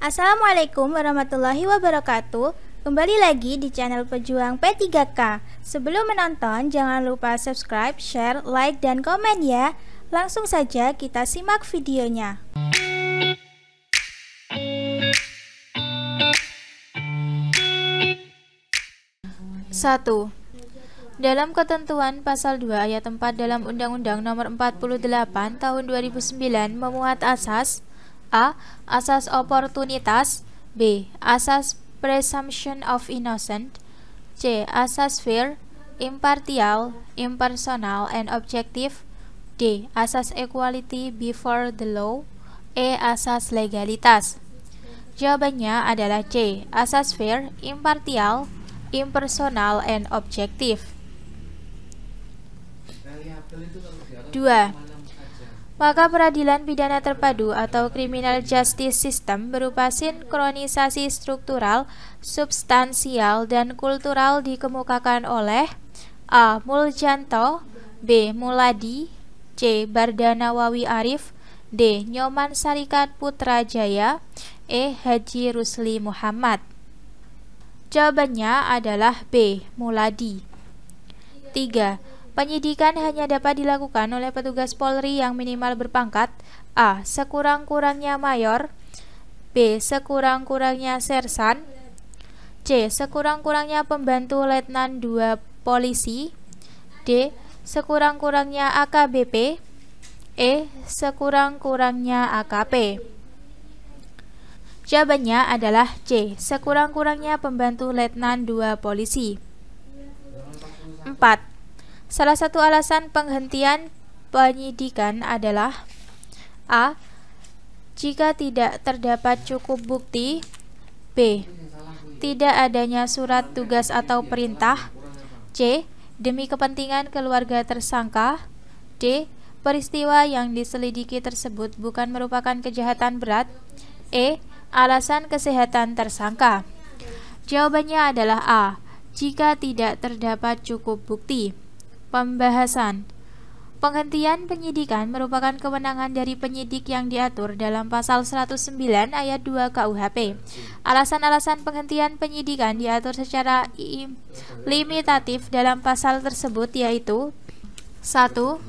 Assalamualaikum warahmatullahi wabarakatuh. Kembali lagi di channel Pejuang P3K. Sebelum menonton, jangan lupa subscribe, share, like, dan komen ya. Langsung saja kita simak videonya. 1. Dalam ketentuan pasal 2 ayat 4 dalam Undang-Undang Nomor 48 Tahun 2009 memuat asas A. Asas oportunitas, B. Asas presumption of innocent, C. Asas fair, impartial, impersonal, and objective, D. Asas equality before the law, E. Asas legalitas. Jawabannya adalah C. Asas fair, impartial, impersonal, and objective. 2. Maka peradilan pidana terpadu atau criminal justice system berupa sinkronisasi struktural, substansial, dan kultural dikemukakan oleh A. Muljanto, B. Muladi, C. Bardanawawi Arif, D. Nyoman Sarikat Putrajaya, E. Haji Rusli Muhammad. Jawabannya adalah B. Muladi. 3. Penyidikan hanya dapat dilakukan oleh petugas Polri yang minimal berpangkat A. Sekurang-kurangnya mayor, B. Sekurang-kurangnya sersan, C. Sekurang-kurangnya pembantu letnan 2 polisi, D. Sekurang-kurangnya AKBP, E. Sekurang-kurangnya AKP. Jawabannya adalah C. Sekurang-kurangnya pembantu letnan 2 polisi. 4. Salah satu alasan penghentian penyidikan adalah A. Jika tidak terdapat cukup bukti, B. Tidak adanya surat tugas atau perintah, C. Demi kepentingan keluarga tersangka, D. Peristiwa yang diselidiki tersebut bukan merupakan kejahatan berat, E. Alasan kesehatan tersangka. Jawabannya adalah A. Jika tidak terdapat cukup bukti. Pembahasan. Penghentian penyidikan merupakan kewenangan dari penyidik yang diatur dalam pasal 109 ayat 2 KUHP. Alasan-alasan penghentian penyidikan diatur secara limitatif dalam pasal tersebut, yaitu 1.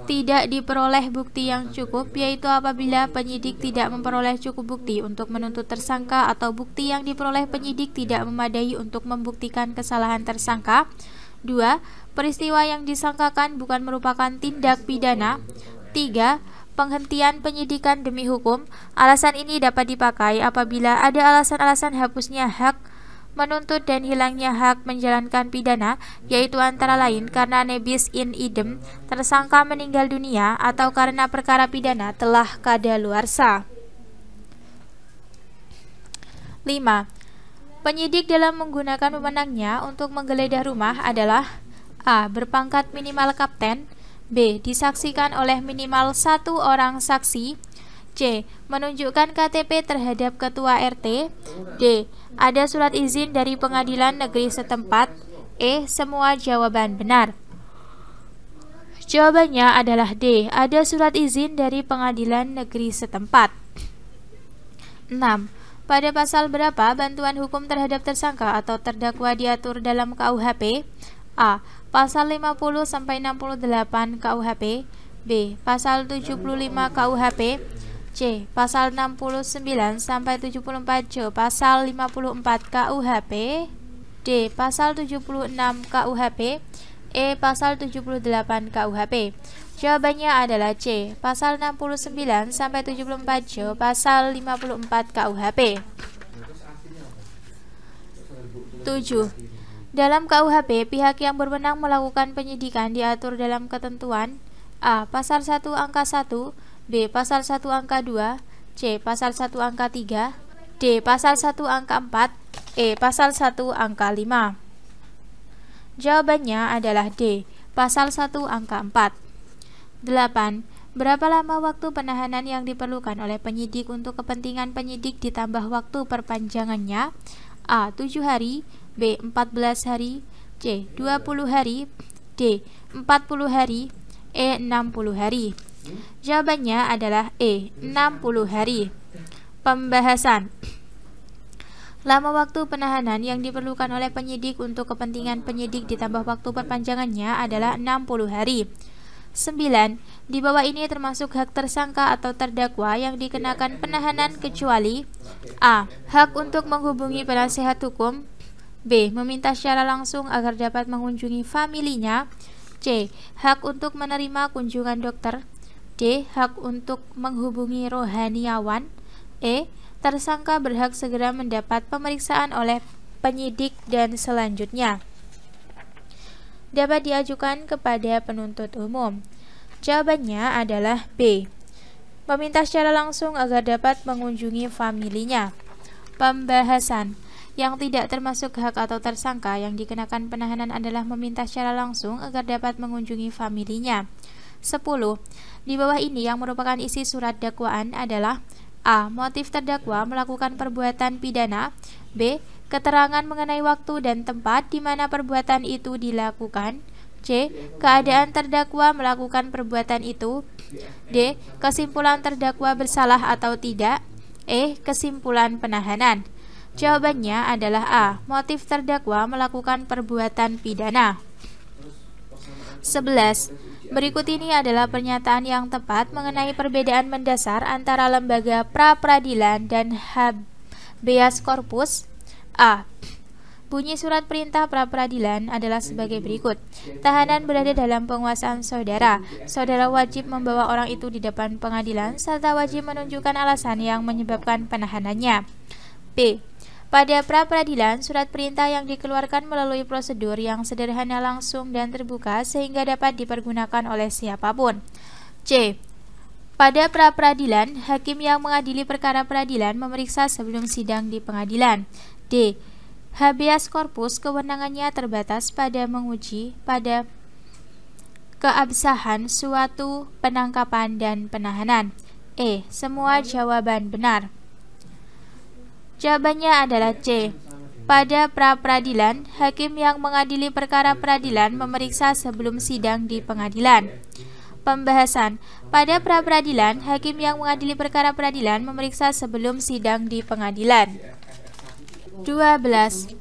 Tidak diperoleh bukti yang cukup, yaitu apabila penyidik tidak memperoleh cukup bukti untuk menuntut tersangka atau bukti yang diperoleh penyidik tidak memadai untuk membuktikan kesalahan tersangka. 2. Peristiwa yang disangkakan bukan merupakan tindak pidana. 3. Penghentian penyidikan demi hukum. Alasan ini dapat dipakai apabila ada alasan-alasan hapusnya hak menuntut dan hilangnya hak menjalankan pidana, yaitu antara lain karena nebis in idem, tersangka meninggal dunia, atau karena perkara pidana telah kadaluarsa. 5. Penyidik dalam menggunakan wewenangnya untuk menggeledah rumah adalah A. Berpangkat minimal kapten, B. Disaksikan oleh minimal 1 orang saksi, C. Menunjukkan KTP terhadap ketua RT, D. Ada surat izin dari pengadilan negeri setempat, E. Semua jawaban benar. Jawabannya adalah D. Ada surat izin dari pengadilan negeri setempat. 6. Pada pasal berapa bantuan hukum terhadap tersangka atau terdakwa diatur dalam KUHP? A. Pasal 50-68 KUHP, B. Pasal 75 KUHP, C. Pasal 69-74 J. Pasal 54 KUHP, D. Pasal 76 KUHP, E. Pasal 78 KUHP. Jawabannya adalah C. Pasal 69-74 J. Pasal 54 KUHP. 7. Dalam KUHP, pihak yang berwenang melakukan penyidikan diatur dalam ketentuan A. Pasal 1 angka 1, B. Pasal 1 angka 2, C. Pasal 1 angka 3, D. Pasal 1 angka 4, E. Pasal 1 angka 5. Jawabannya adalah D. Pasal 1 angka 4. 8. Berapa lama waktu penahanan yang diperlukan oleh penyidik untuk kepentingan penyidik ditambah waktu perpanjangannya? A. 7 hari, B. 14 hari, C. 20 hari, D. 40 hari, E. 60 hari. Jawabannya adalah E. 60 hari. Pembahasan. Lama waktu penahanan yang diperlukan oleh penyidik untuk kepentingan penyidik ditambah waktu perpanjangannya adalah 60 hari. 9. Di bawah ini termasuk hak tersangka atau terdakwa yang dikenakan penahanan kecuali A. Hak untuk menghubungi penasehat hukum, B. Meminta secara langsung agar dapat mengunjungi familinya, C. Hak untuk menerima kunjungan dokter, D. Hak untuk menghubungi rohaniawan, E. Tersangka berhak segera mendapat pemeriksaan oleh penyidik dan selanjutnya dapat diajukan kepada penuntut umum. Jawabannya adalah B. Meminta secara langsung agar dapat mengunjungi familinya. Pembahasan. Yang tidak termasuk hak atau tersangka yang dikenakan penahanan adalah meminta secara langsung agar dapat mengunjungi familinya. 10. Di bawah ini yang merupakan isi surat dakwaan adalah A. Motif terdakwa melakukan perbuatan pidana, B. Keterangan mengenai waktu dan tempat di mana perbuatan itu dilakukan, C. Keadaan terdakwa melakukan perbuatan itu, D. Kesimpulan terdakwa bersalah atau tidak, E. Kesimpulan penahanan. Jawabannya adalah A. Motif terdakwa melakukan perbuatan pidana. 11. Berikut ini adalah pernyataan yang tepat mengenai perbedaan mendasar antara lembaga pra-peradilan dan habeas corpus. A. Bunyi surat perintah pra-peradilan adalah sebagai berikut. Tahanan berada dalam penguasaan saudara. Saudara wajib membawa orang itu di depan pengadilan serta wajib menunjukkan alasan yang menyebabkan penahanannya. B. Pada pra-peradilan, surat perintah yang dikeluarkan melalui prosedur yang sederhana, langsung, dan terbuka sehingga dapat dipergunakan oleh siapapun. C. Pada pra-peradilan, hakim yang mengadili perkara peradilan memeriksa sebelum sidang di pengadilan. D. Habeas corpus kewenangannya terbatas pada menguji pada keabsahan suatu penangkapan dan penahanan. E. Semua jawaban benar. Jawabannya adalah C. Pada pra-peradilan, hakim yang mengadili perkara peradilan memeriksa sebelum sidang di pengadilan. Pembahasan. Pada pra-peradilan, hakim yang mengadili perkara peradilan memeriksa sebelum sidang di pengadilan. 12.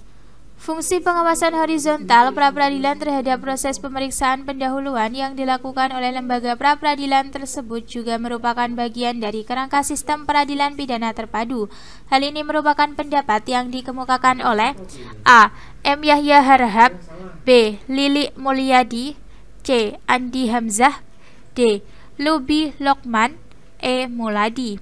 Fungsi pengawasan horizontal pra-peradilan terhadap proses pemeriksaan pendahuluan yang dilakukan oleh lembaga pra-peradilan tersebut juga merupakan bagian dari kerangka sistem peradilan pidana terpadu. Hal ini merupakan pendapat yang dikemukakan oleh A. M. Yahya Harahap, B. Lili Mulyadi, C. Andi Hamzah, D. Lubi Lokman, E. Muladi.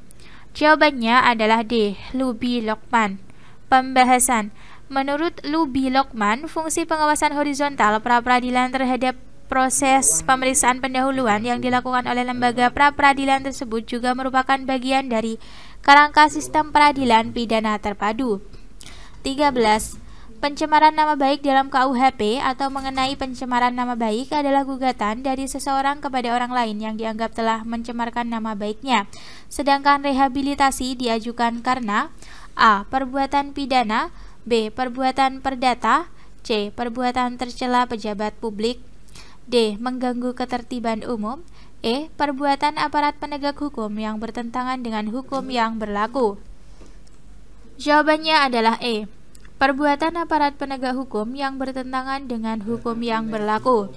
Jawabannya adalah D. Lubi Lokman. Pembahasan. Menurut Lubi Lokman, fungsi pengawasan horizontal pra-peradilan terhadap proses pemeriksaan pendahuluan yang dilakukan oleh lembaga pra-peradilan tersebut juga merupakan bagian dari kerangka sistem peradilan pidana terpadu. 13. Pencemaran nama baik dalam KUHP atau mengenai pencemaran nama baik adalah gugatan dari seseorang kepada orang lain yang dianggap telah mencemarkan nama baiknya. Sedangkan rehabilitasi diajukan karena A. Perbuatan pidana, B. Perbuatan perdata, C. Perbuatan tercela pejabat publik, D. Mengganggu ketertiban umum, E. Perbuatan aparat penegak hukum yang bertentangan dengan hukum yang berlaku. Jawabannya adalah E. Perbuatan aparat penegak hukum yang bertentangan dengan hukum yang berlaku.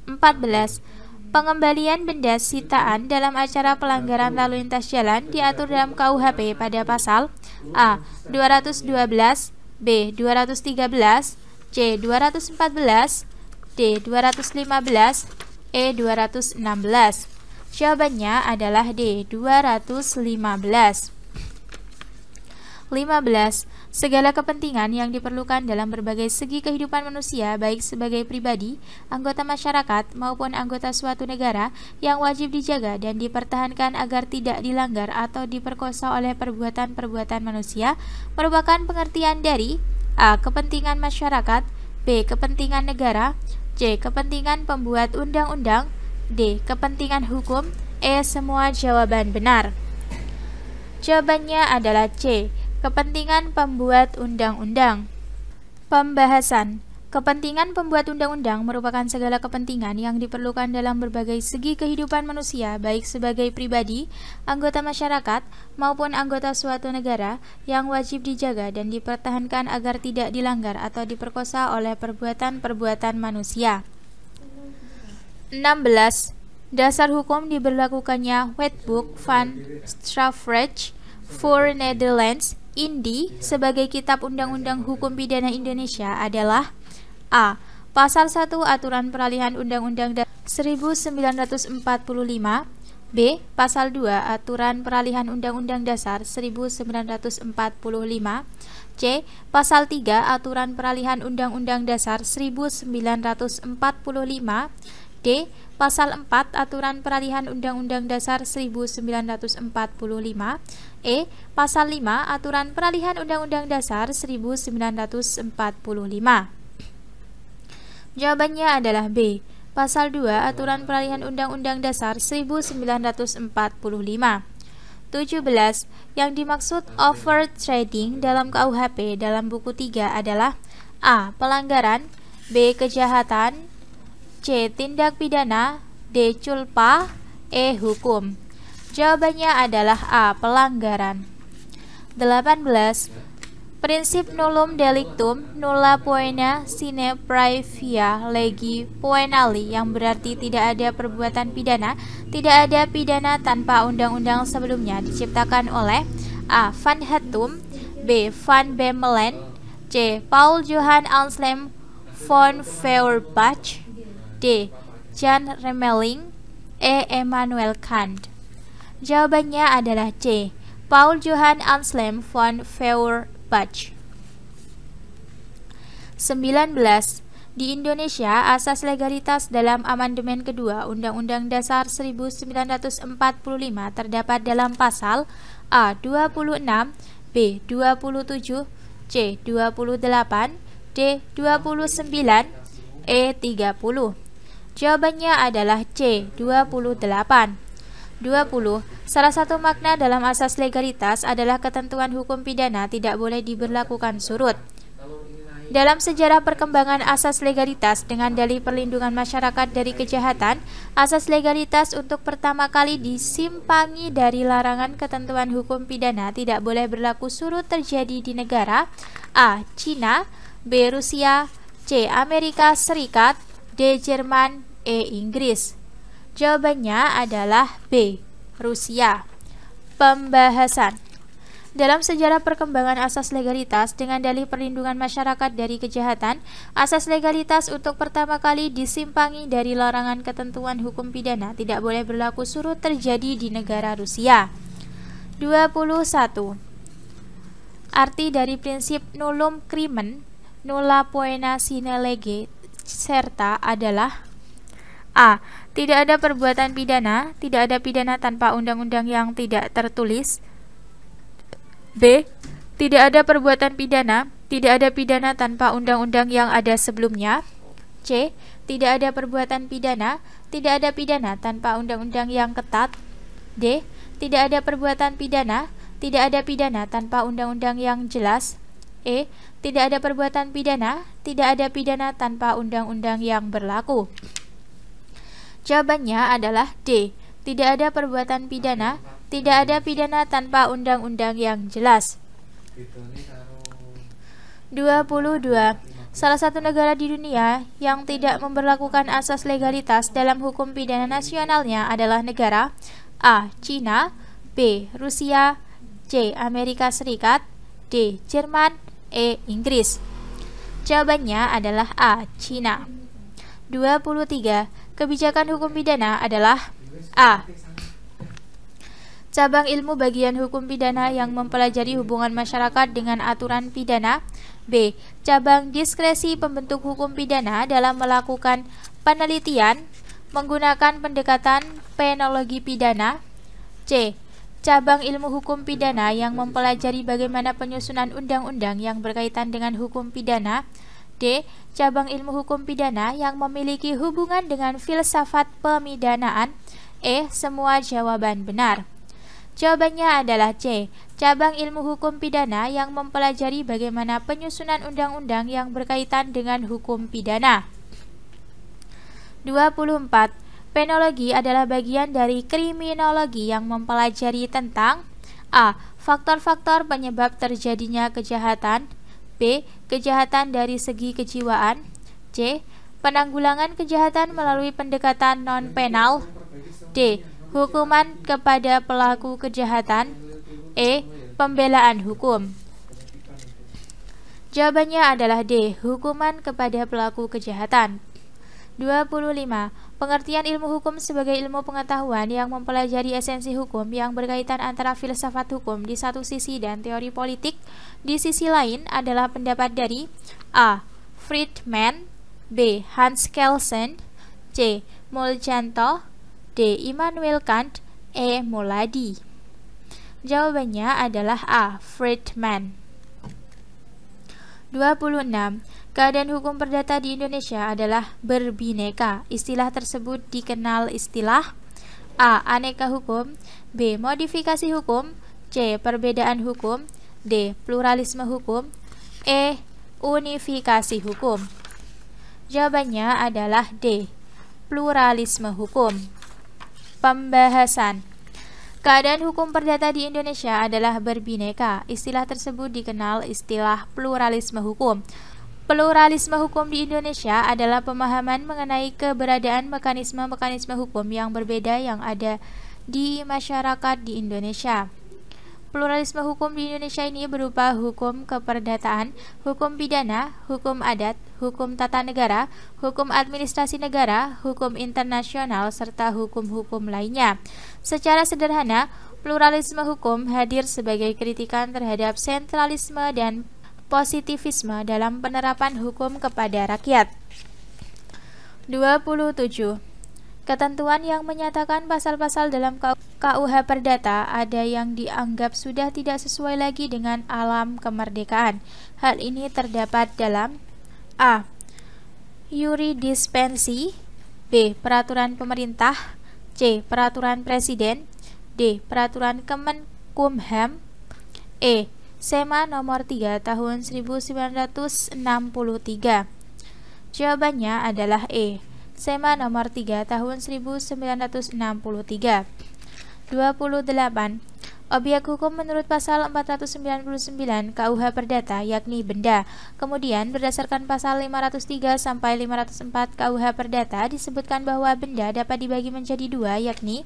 14. Pengembalian benda sitaan dalam acara pelanggaran lalu lintas jalan diatur dalam KUHP pada pasal A. 212, B. 213, C. 214, D. 215, E. 216. Jawabannya adalah D. 215. 15. Segala kepentingan yang diperlukan dalam berbagai segi kehidupan manusia, baik sebagai pribadi, anggota masyarakat, maupun anggota suatu negara, yang wajib dijaga dan dipertahankan agar tidak dilanggar atau diperkosa oleh perbuatan-perbuatan manusia, merupakan pengertian dari A. Kepentingan masyarakat, B. Kepentingan negara, C. Kepentingan pembuat undang-undang, D. Kepentingan hukum, E. Semua jawaban benar. Jawabannya adalah C. Kepentingan pembuat undang-undang. Pembahasan. Kepentingan pembuat undang-undang merupakan segala kepentingan yang diperlukan dalam berbagai segi kehidupan manusia, baik sebagai pribadi, anggota masyarakat, maupun anggota suatu negara yang wajib dijaga dan dipertahankan agar tidak dilanggar atau diperkosa oleh perbuatan-perbuatan manusia. 16. Dasar hukum diberlakukannya Wetboek van Strafrecht voor Nederlands, INDI, sebagai kitab undang-undang hukum pidana Indonesia adalah: A. Pasal 1 Aturan Peralihan Undang-Undang 1945. B. Pasal 2 Aturan Peralihan Undang-Undang Dasar 1945. C. Pasal 3 Aturan Peralihan Undang-Undang Dasar 1945. D. Pasal 4 Aturan Peralihan Undang-Undang Dasar 1945. E. Pasal 5 Aturan Peralihan Undang-Undang Dasar 1945. Jawabannya adalah B. Pasal 2 Aturan Peralihan Undang-Undang Dasar 1945. 17. Yang dimaksud overtrading dalam KUHP dalam buku 3 adalah: A. Pelanggaran, B. Kejahatan, C. Tindak pidana, D. Culpa, E. Hukum. Jawabannya adalah A. Pelanggaran. 18. Prinsip nullum delictum nulla poena sine praevia legi poenali, yang berarti tidak ada perbuatan pidana, tidak ada pidana tanpa undang-undang sebelumnya, diciptakan oleh A. Van Hattum, B. Van Bemmelen, C. Paul Johan Anselm von Feuerbach, D. Jan Remeling, E. Immanuel Kant. Jawabannya adalah C. Paul Johan Anselm von Feuerbach. 19. Di Indonesia, asas legalitas dalam amandemen kedua Undang-Undang Dasar 1945 terdapat dalam pasal A. 26, B. 27, C. 28, D. 29, E. 30. Jawabannya adalah C. 28. 20. Salah satu makna dalam asas legalitas adalah ketentuan hukum pidana tidak boleh diberlakukan surut. Dalam sejarah perkembangan asas legalitas dengan dalih perlindungan masyarakat dari kejahatan, asas legalitas untuk pertama kali disimpangi dari larangan ketentuan hukum pidana tidak boleh berlaku surut terjadi di negara A. Cina, B. Rusia, C. Amerika Serikat, D. Jerman, E. Inggris. Jawabannya adalah B. Rusia. Pembahasan. Dalam sejarah perkembangan asas legalitas dengan dalih perlindungan masyarakat dari kejahatan, asas legalitas untuk pertama kali disimpangi dari larangan ketentuan hukum pidana tidak boleh berlaku surut terjadi di negara Rusia. 21. Arti dari prinsip nullum crimen nulla poena sine lege serta adalah: A. Tidak ada perbuatan pidana, tidak ada pidana tanpa undang-undang yang tidak tertulis. B. Tidak ada perbuatan pidana, tidak ada pidana tanpa undang-undang yang ada sebelumnya. C. Tidak ada perbuatan pidana, tidak ada pidana tanpa undang-undang yang ketat. D. Tidak ada perbuatan pidana, tidak ada pidana tanpa undang-undang yang jelas. E. Tidak ada perbuatan pidana, tidak ada pidana tanpa undang-undang yang berlaku. Jawabannya adalah D. Tidak ada perbuatan pidana, tidak ada pidana tanpa undang-undang yang jelas. 22. Salah satu negara di dunia yang tidak memberlakukan asas legalitas dalam hukum pidana nasionalnya adalah negara A. Cina, B. Rusia, C. Amerika Serikat, D. Jerman, E. Inggris. Jawabannya adalah A. Cina. 23. Kebijakan hukum pidana adalah A. Cabang ilmu bagian hukum pidana yang mempelajari hubungan masyarakat dengan aturan pidana. B. Cabang diskresi pembentuk hukum pidana dalam melakukan penelitian menggunakan pendekatan penologi pidana. C. Cabang ilmu hukum pidana yang mempelajari bagaimana penyusunan undang-undang yang berkaitan dengan hukum pidana. D. Cabang ilmu hukum pidana yang memiliki hubungan dengan filsafat pemidanaan. E. Semua jawaban benar. Jawabannya adalah C. Cabang ilmu hukum pidana yang mempelajari bagaimana penyusunan undang-undang yang berkaitan dengan hukum pidana. 24. Penologi adalah bagian dari kriminologi yang mempelajari tentang A. Faktor-faktor penyebab terjadinya kejahatan. B. Kejahatan dari segi kejiwaan. C. Penanggulangan kejahatan melalui pendekatan non-penal. D. Hukuman kepada pelaku kejahatan. E. Pembelaan hukum. Jawabannya adalah D. Hukuman kepada pelaku kejahatan. 25. Pengertian ilmu hukum sebagai ilmu pengetahuan yang mempelajari esensi hukum yang berkaitan antara filsafat hukum di satu sisi dan teori politik di sisi lain adalah pendapat dari A. Friedman, B. Hans Kelsen, C. Molchanto, D. Immanuel Kant, E. Moladi. Jawabannya adalah A. Friedman. 26. Keadaan hukum perdata di Indonesia adalah berbineka. Istilah tersebut dikenal istilah A. Aneka hukum, B. Modifikasi hukum, C. Perbedaan hukum, D. Pluralisme hukum, E. Unifikasi hukum. Jawabannya adalah D. Pluralisme hukum. Pembahasan. Keadaan hukum perdata di Indonesia adalah berbineka. Istilah tersebut dikenal istilah pluralisme hukum. Pluralisme hukum di Indonesia adalah pemahaman mengenai keberadaan mekanisme-mekanisme hukum yang berbeda yang ada di masyarakat di Indonesia. Pluralisme hukum di Indonesia ini berupa hukum keperdataan, hukum pidana, hukum adat, hukum tata negara, hukum administrasi negara, hukum internasional, serta hukum-hukum lainnya. Secara sederhana, pluralisme hukum hadir sebagai kritikan terhadap sentralisme dan positivisme dalam penerapan hukum kepada rakyat. 27. Ketentuan yang menyatakan pasal-pasal dalam KUH Perdata ada yang dianggap sudah tidak sesuai lagi dengan alam kemerdekaan. Hal ini terdapat dalam A. Yuridispensi, B. Peraturan pemerintah, C. Peraturan presiden, D. Peraturan Kemenkumham, E. SEMA nomor 3 tahun 1963. Jawabannya adalah E. SEMA nomor 3 tahun 1963. 28. Objek hukum menurut pasal 499 KUH Perdata yakni benda. Kemudian berdasarkan pasal 503 sampai 504 KUH Perdata disebutkan bahwa benda dapat dibagi menjadi dua, yakni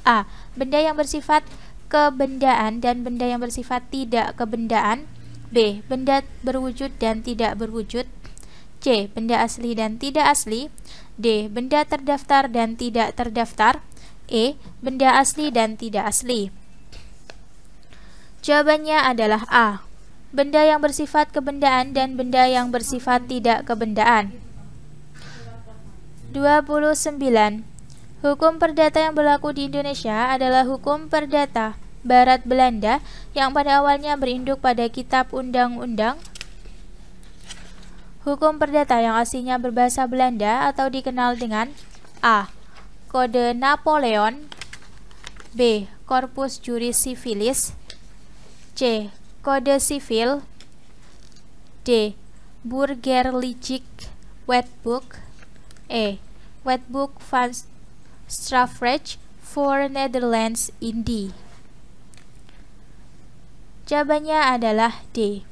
A. Benda yang bersifat kebendaan dan benda yang bersifat tidak kebendaan. B. Benda berwujud dan tidak berwujud. C. Benda asli dan tidak asli. D. Benda terdaftar dan tidak terdaftar. E. Benda asli dan tidak asli. Jawabannya adalah A. Benda yang bersifat kebendaan dan benda yang bersifat tidak kebendaan. 29. Hukum perdata yang berlaku di Indonesia adalah hukum perdata Barat Belanda yang pada awalnya berinduk pada Kitab Undang-Undang. Hukum perdata yang aslinya berbahasa Belanda atau dikenal dengan A. Kode Napoleon, B. Corpus Juris Civilis, C. Kode Sivil, D. Burgerlijk Wetboek, E. Wetboek van Strafrecht for Netherlands Indie. Jawabannya adalah D.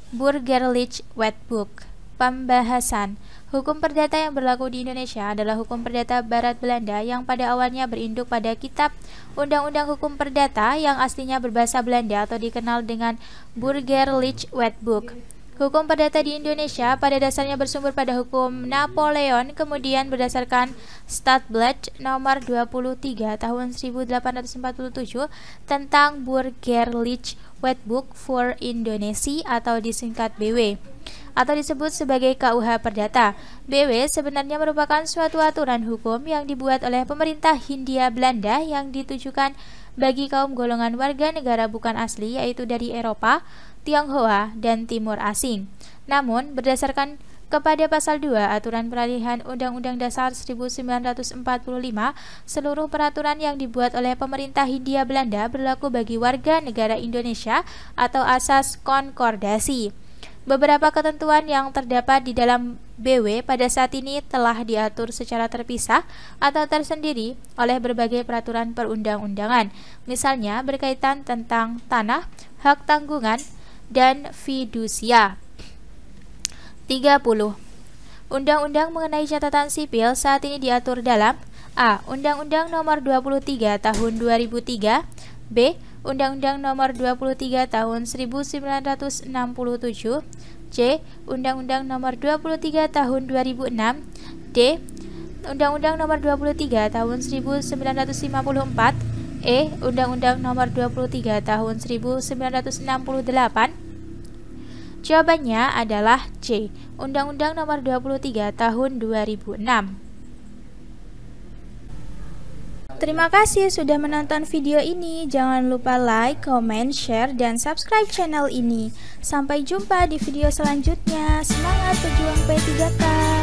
Burgerlijk Wetboek. Pembahasan. Hukum perdata yang berlaku di Indonesia adalah hukum perdata Barat Belanda yang pada awalnya berinduk pada Kitab Undang-Undang Hukum Perdata yang aslinya berbahasa Belanda atau dikenal dengan Burgerlijk Wetboek. Hukum perdata di Indonesia pada dasarnya bersumber pada hukum Napoleon, kemudian berdasarkan Stadblad nomor 23 tahun 1847 tentang Burgerlijk Wetboek voor Indonesia atau disingkat BW, atau disebut sebagai KUH Perdata. BW sebenarnya merupakan suatu aturan hukum yang dibuat oleh pemerintah Hindia Belanda yang ditujukan bagi kaum golongan warga negara bukan asli, yaitu dari Eropa, Tionghoa, dan Timur Asing. Namun, berdasarkan Kepada pasal 2 Aturan Peralihan Undang-Undang Dasar 1945, seluruh peraturan yang dibuat oleh pemerintah Hindia Belanda berlaku bagi warga negara Indonesia atau asas konkordasi. Beberapa ketentuan yang terdapat di dalam BW pada saat ini telah diatur secara terpisah atau tersendiri oleh berbagai peraturan perundang-undangan, misalnya berkaitan tentang tanah, hak tanggungan, dan fidusia. 30. Undang-undang mengenai catatan sipil saat ini diatur dalam A. Undang-Undang Nomor 23 Tahun 2003, B. Undang-Undang Nomor 23 Tahun 1967, C. Undang-Undang Nomor 23 Tahun 2006, D. Undang-Undang Nomor 23 Tahun 1954, E. Undang-Undang Nomor 23 Tahun 1968. Jawabannya adalah C. Undang-Undang Nomor 23 Tahun 2006. Terima kasih sudah menonton video ini. Jangan lupa like, comment, share, dan subscribe channel ini. Sampai jumpa di video selanjutnya. Semangat pejuang P3K!